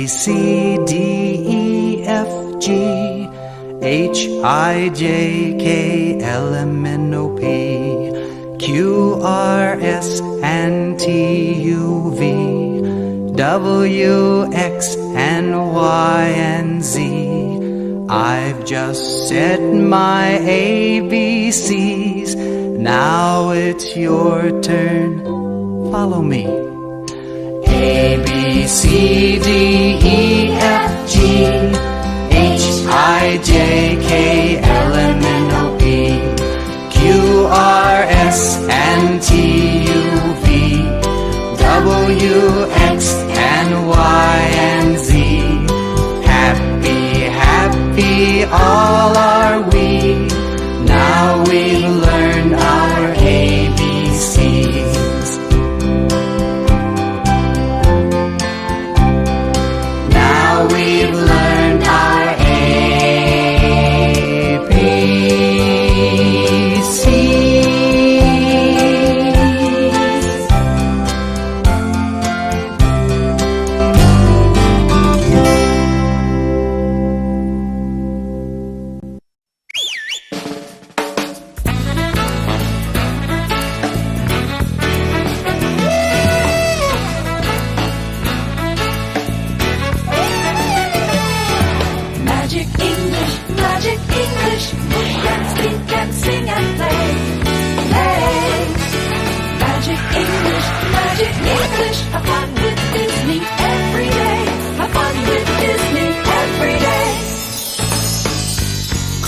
B, C, D, E, F, G, H, I, J, K, L, M, N, O, P, Q, R, S, and T, U, V, W, X, and Y, and Z. I've just said my ABCs. Now it's your turn. Follow me. A, B, C, D, E, F, G, H, I, J, K, L, M, N, O, P, Q, R, S, and T, U, V, W, X, and Y, and Z. Happy, happy all are we. Now we've learned our ABCs. Now we've learned our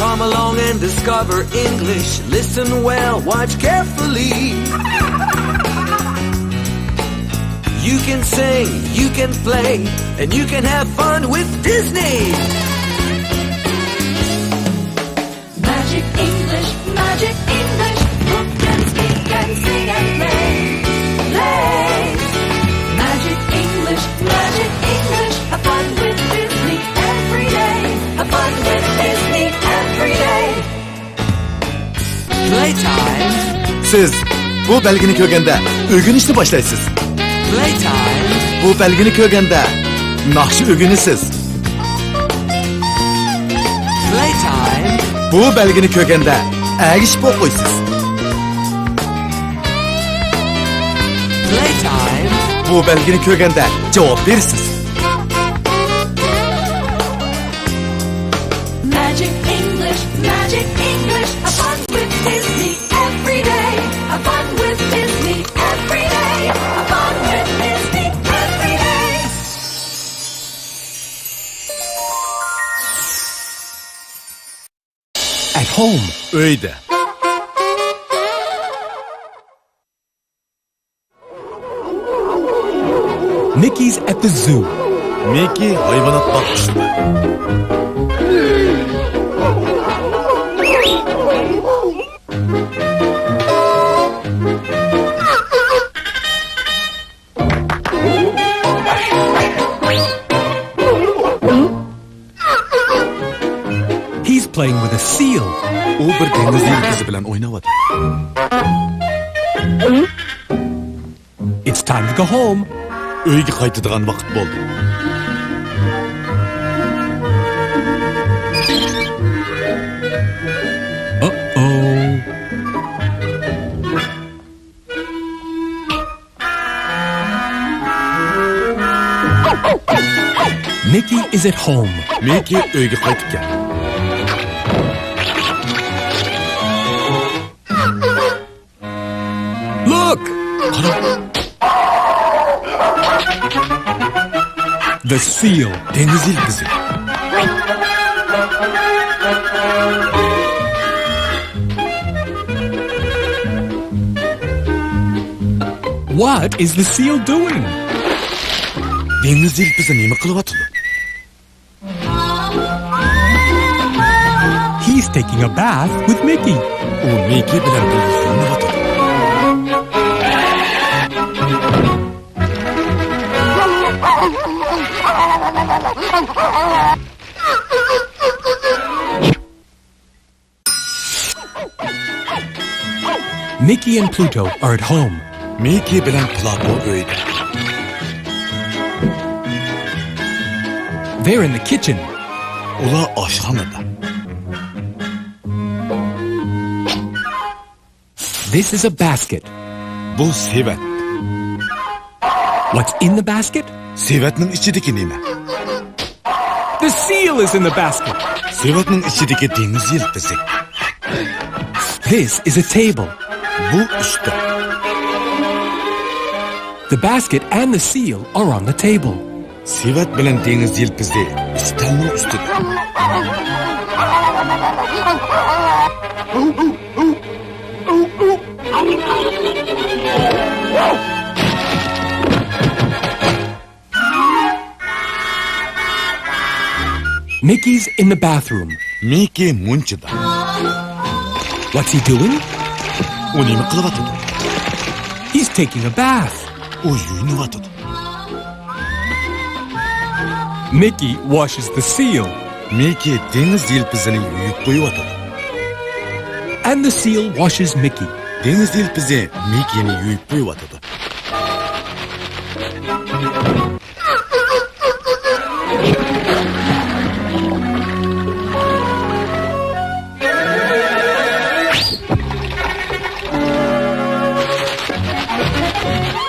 Come along and discover English. Listen well, watch carefully. You can sing, you can play, and you can have fun with Disney. Magic English, who can speak and sing and play. Magic English, have fun with Disney every day. Have fun with Disney every day. Playtime. Siz bu belgini ko'rganda o'rganishni boshlaysiz. Playtime. Bu belgini ko'rganda naqshi o'rganasiz. Playtime. Bu belgini ko'rganda agish o'qiysiz. Playtime. Bu belgini ko'rganda javob berasiz. Magic English, have fun with Disney every day. Have fun with Disney every day. Have fun with Disney every day. At home. Uyda. Mickey's at the zoo. Mickey hayvanat bakışında. He's playing with a seal. O bir deniz yıldızı bilen oynavadı. It's time to go home. Uyga qaytadigan vaqt bo'ldi. Uh-oh. Mickey is at home. Mickey uyga qaytib keldi. Look! The seal. Deniz yıldızı. What is the seal doing? Deniz yıldızı nima qilyapti? He's taking a bath with Mickey. O Mickey bilan birga Mickey and Pluto are at home. Mickey bilan Pluto uyda. They're in the kitchen. Ular oshxonada. This is a basket. Bu sevat. What's in the basket? Sevatning ichidagi nima? The seal is in the basket. Sevatning ichidagi dengiz yelpisi. This is a table. Bu usta. The basket and the seal are on the table. Sevat bilan dengiz yelpisi stolning ustida. Mickey's in the bathroom. Mickey munchida. What's he doing? U nima qilyapti? He's taking a bath. U yuvinyapti. Mickey washes the seal. Mickey dengiz yelpisini yuvib qo'yapti. And the seal washes Mickey. Dengiz yelpisi Mickeyni yuvib qo'yapti.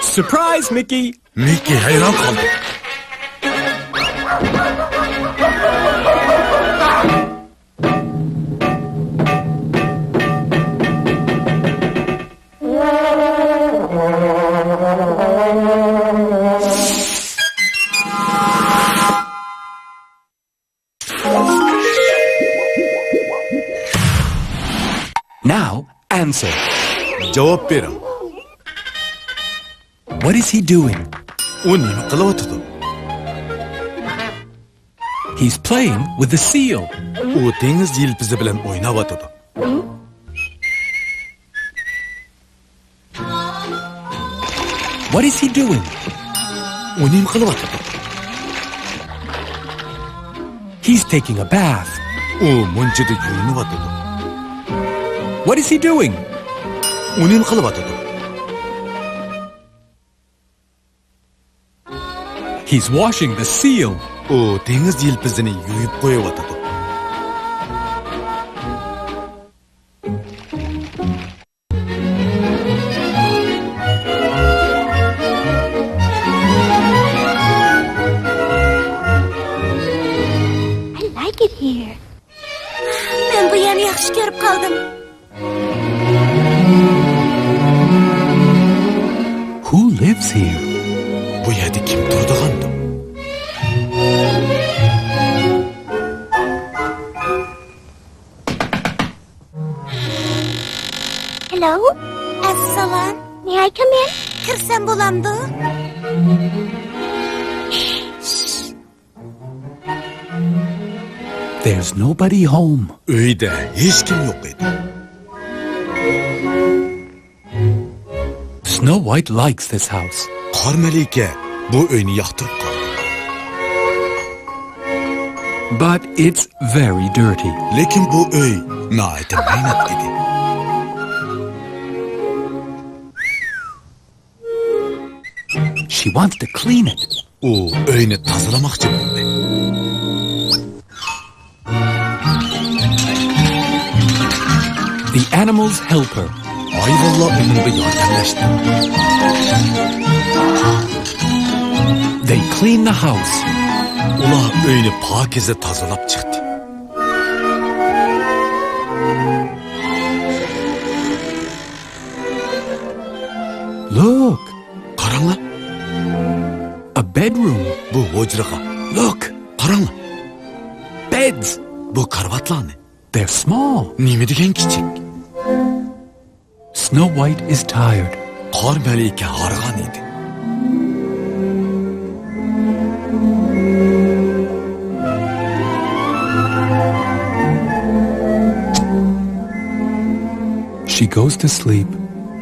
Surprise, Mickey! Mickey hayron qoldi. Now, answer. Javob bering. What is he doing? U nima qilyapti? He's playing with the seal. U dengiz yelpisi bilan o'ynayapti. What is he doing? U nima qilyapti? He's taking a bath. U munchida yuvinyapti. What is he doing? U nima qilyapti? He's washing the seal. U dengiz yelpisini yuvib qo'yapti. I like it here. Men bu yerni yaxshi ko'rib qoldim. Who lives here? Bu yerda kim turdig'andi? Hello? Assalom. May I come in? Kirsam bo'lamdi? There's nobody home. Uyda hech kim yo'q edi. Snow White likes this house. Qor malika bu uyni yoqtirib qoldi. But it's very dirty. Lekin bu uy nihoyatda maynat edi. She wants to clean it. U uyni tozalamoqchi bo'ldi. The animals help her. Hayvonlar unga yordamlashdi. They clean the house. Ular uyni pokiza tozalab chiqdi. Look, Qaranglar, a bedroom. bu hujraga. Look, Qaranglar, beds. bu karvatlarni. They're small. Nima degan kichik? Snow White is tired. Qor malika horg'an edi. She goes to sleep.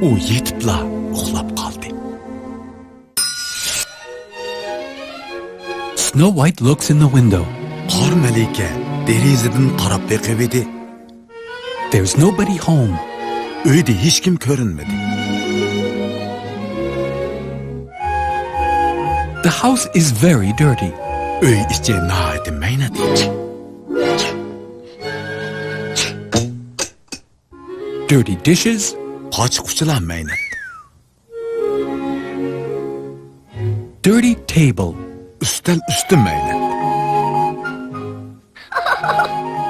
U yetibla uxlab qoldi. Snow White looks in the window. Qor malika derazadan qarab beqib edi. There's nobody home. Uyda hech kim ko'rinmadi. The house is very dirty. Үй içe naati meynat iç. Dirty dishes. Kaç kuçulan meynat. Dirty table. Üstel üstü meynat.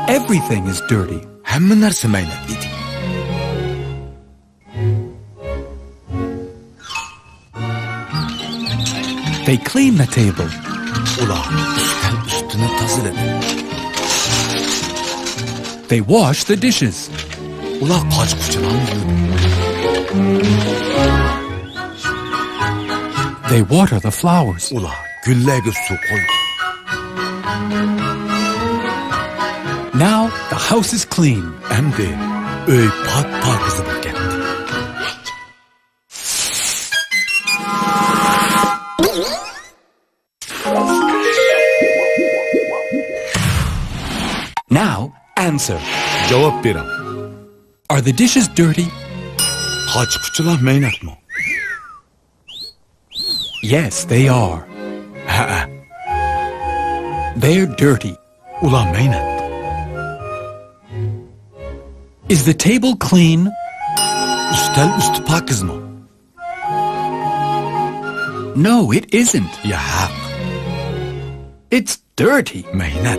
Everything is dirty. Hemme narsa meynat idi. They clean the table. Ular üstel üstünü tazeladı. They wash the dishes. Ular kaç kuçulan yürüdü. They water the flowers. Ular güllege su koydu. Now the house is clean. Emdi öy pat kızı bir gitti. Now answer. Cevap verem. Are the dishes dirty? Kaç kuçulan meynat mı? Yes, they are. Ha. They're dirty. Ulan meynat. Is the table clean? Üstel üstü pakız mı? No, it isn't. Ya hak. It's dirty. Meynat.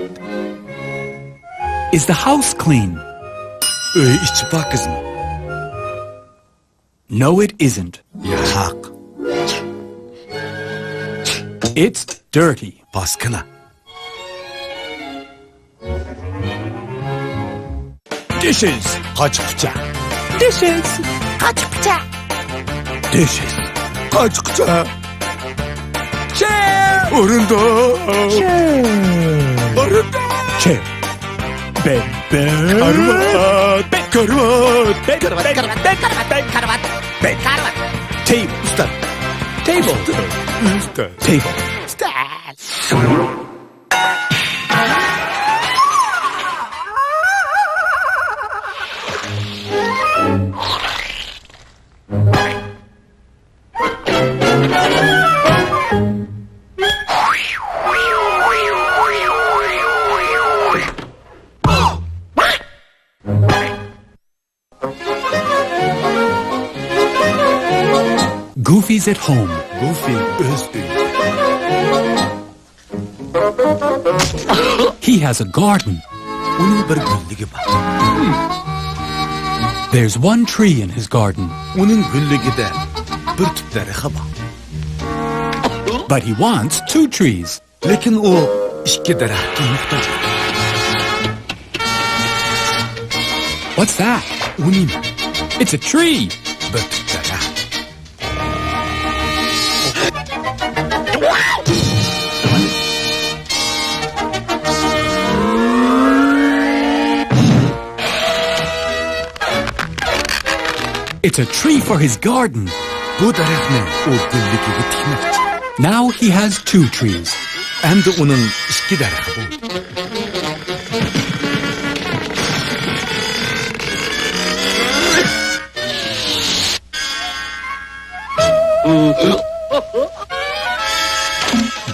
Is the house clean? Öy içi pakız mı? No, it isn't. Ya hak. It's dirty. Paskına. Dishes. Kaç kuça? Dishes. Dishes. Kaç kuça? Chair. Orunda. Orunda. Chair. Bed. Karvat. Karvat. Bed. Bed. Table. Üstel. Table. Üstel. Table. Goofy's at home. Goofy öz üy. He has a garden. Onun bir güllüğü var. There's one tree in his garden, Onun güllüğü de bir tüpleri var. but he wants 2 trees. Lekin o iki daraxtga muhtoj. What's that? Uning It's a tree. bir tüp daraxt. It's a tree for his garden. Bu daraxtni o güllüğüge tikmoqchi. Now he has 2 trees. Endi uning ikki daraxti bo'ldi.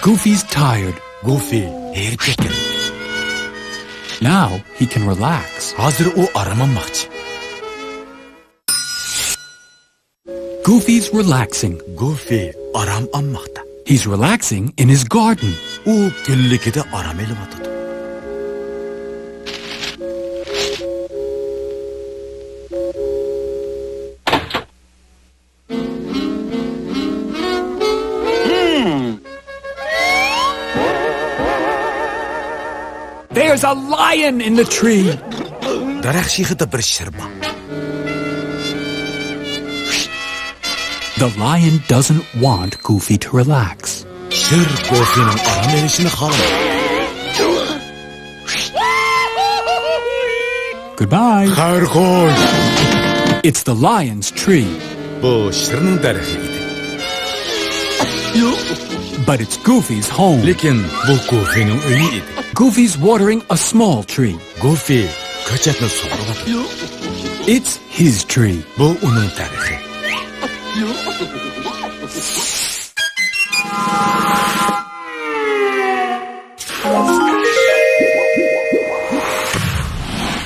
Goofy's tired. Goofy herib ketgan. Now he can relax. Hozir u aramoqchi. Goofy's relaxing. Goofy aram olmoqda. He's relaxing in his garden. U güllüğüde aram elyapti. There's a lion in the tree. Daraxt shixida bir shir bor. The lion doesn't want Goofy to relax. Shir Goofyning aram elishini xohlamaydi. Goodbye. Xayr qo'y. It's the lion's tree, Bu shirning daraxti edi. but it's Goofy's home. Lekin bu Goofyning uyi edi. Goofy's watering a small tree. Goofy ko'chatni sug'uryapti. It's his tree. Bu uning daraxti.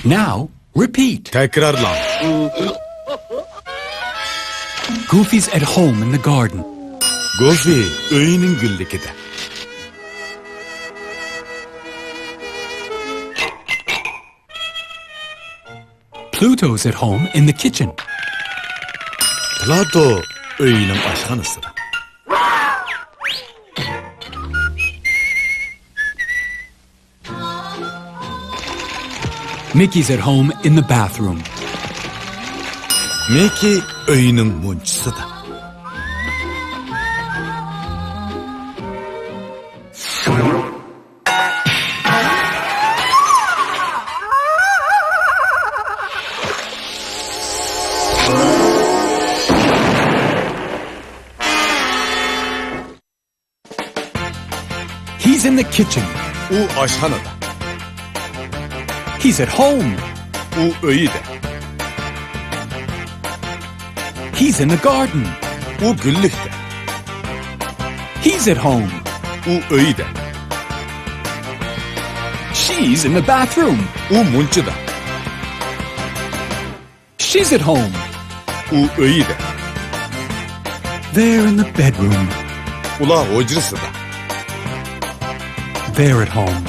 Now, repeat. Tekrarla. Goofy's at home in the garden. Goofy öyünün güllükide. Pluto's at home in the kitchen. Plato öyünün aşxanasıda. Mickey's at home in the bathroom. Mickey öyünün munçısıda. He's in the kitchen. U aşxanada. He's at home. U öyüde. He's in the garden. U güllükde. He's at home. U öyüde. She's in the bathroom. U munçıda. She's at home. U öyüde. They're in the bedroom. Ula hocrısıda. They're at home.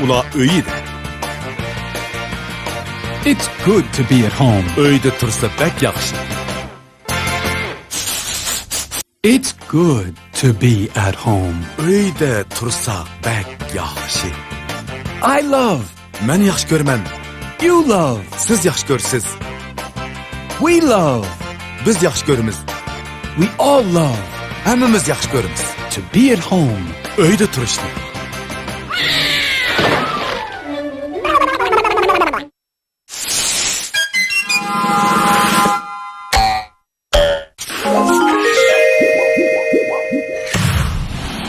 Ula öyüde. It's good to be at home. Öyde tursa bek yaxşı. It's good to be at home. Öyde tursa bek yaxşı. I love. Mən yaxşı görmən. You love. Siz yaxşı görsiz. We love. Biz yaxşı görümüz. We all love Həmmimiz yaxşı görümüz. to be at home. Öyde turuşdu.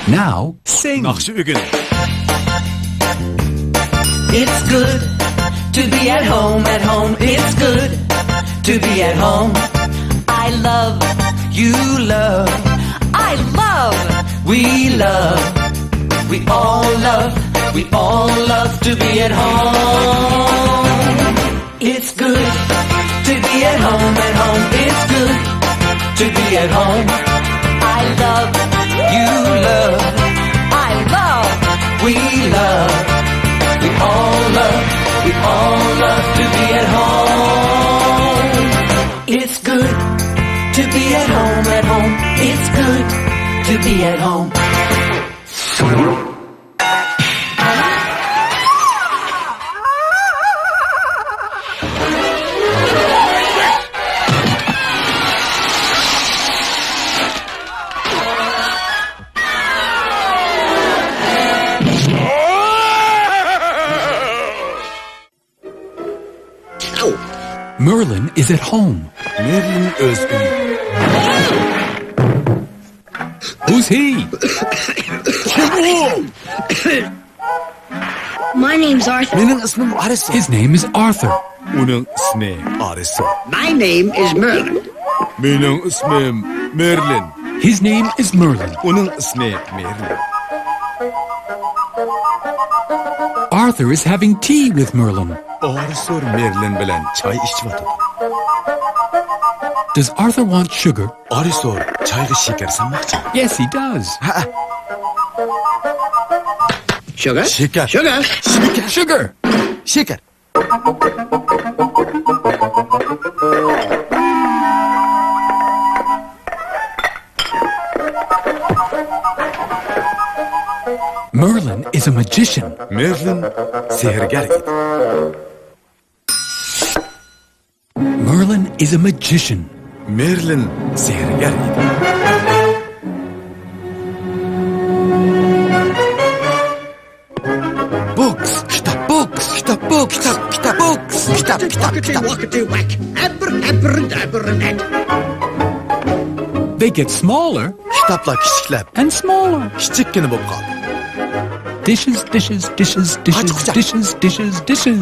Now, sing. Naxşı ügün. It's good to be at home, at home. It's good to be at home. I love, you love, I love, we love, we all love to be at home. It's good to be at home, at home. It's good to be at home. I love, you love, I love, we love, we all love to be at home. It's good to be at home, at home. It's good to be at home. Merlin is at home. Merlin öz öyü. Who's he? My name's Arthur. Benim ismim Arısı. His name is Arthur. Onun ismi Arısı. My name is Merlin. Benim ismim Merlin. His name is Merlin. Onun ismi Merlin. Arthur is having tea with Merlin. Arısı Merlin bilen çay içip atıdı. Does Arthur want sugar? Arısı çayga şeker sanmakçı. Yes, he does. Sugar? Şeker. Sugar? Şeker. Sugar! Şeker. Merlin is a magician. Merlin sehergar idi. Merlin is a magician. Merlin sehergar idi. Books, kitap, books, kitap, books, kitap, books, kitap, kitap, kitap. Wackety whack. Abracadabra. They get smaller Kitaplar kiçiklep, and smaller. kiçikkina bo'lib qoldi. Dishes, dishes, dishes, dishes, Kaçıkça. dishes, dishes, dishes.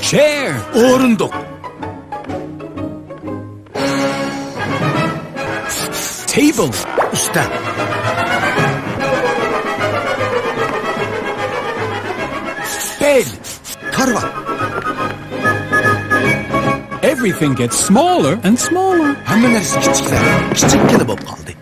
Chair. O'rindiq, Table. usta, karvat. Everything gets smaller and smaller. Hamma narsa kichikkina bo'lib qoldi.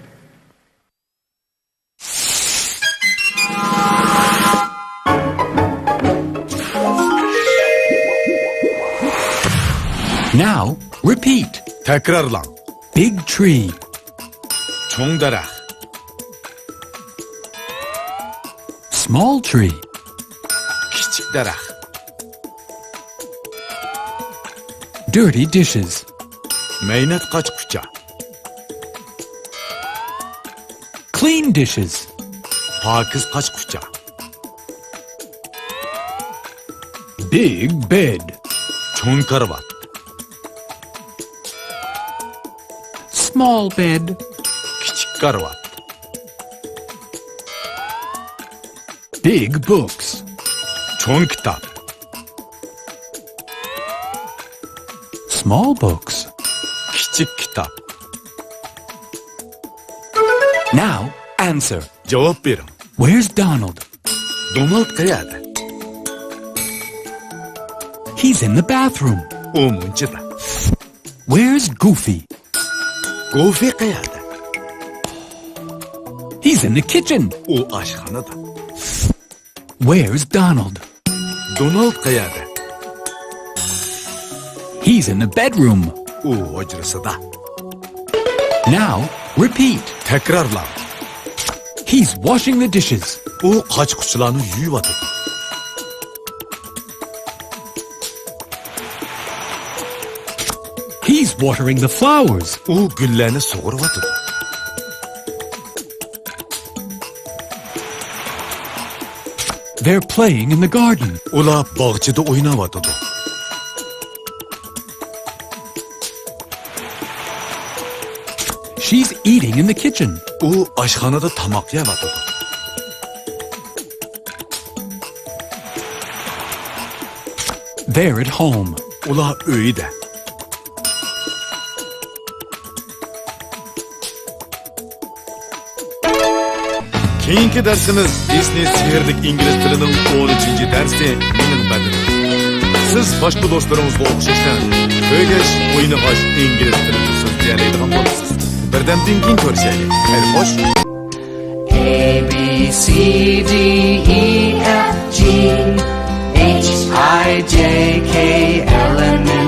Now, repeat. Takrorlang. Big tree, Cho'ng daraxt, small tree, kichik daraxt, dirty dishes, mehnat qochqucha, clean dishes, pokiz qochqucha, big bed, cho'ng karvat, small bed, kichik karvat, big books, cho'ng kitob, small books. kichik kitob. Now, answer. Javob bering. Where's Donald? Donald qayerda? He's in the bathroom. U munchida. Where's Goofy? Goofy qayerda? He's in the kitchen. U oshxonada. Where's Donald? Donald qayerda? He's in the bedroom. U hujrasida. Now, repeat. Takrorlang. He's washing the dishes. U qochquchilarni yuyibdi. He's watering the flowers. U gullarni sug'uryapti. They're playing in the garden. Ular bog'chada o'ynayotdi. She's eating in the kitchen. U oshxonada tamoq yeyapti. They're at home. Ular uyda. Keyingi darsimiz Disney sehrli ingliz tilining 13-darsi mening badilim. Siz boshqa do'stlaringizga o'xshashdan o'rgash, o'ynash ingliz tilini so'zlaydigan bo'lasiz. Birdamdan keyin ko'rishaylik. Xayr, xo'sh. A, B, C, D, E, F, G, H, I, J, K, L, M,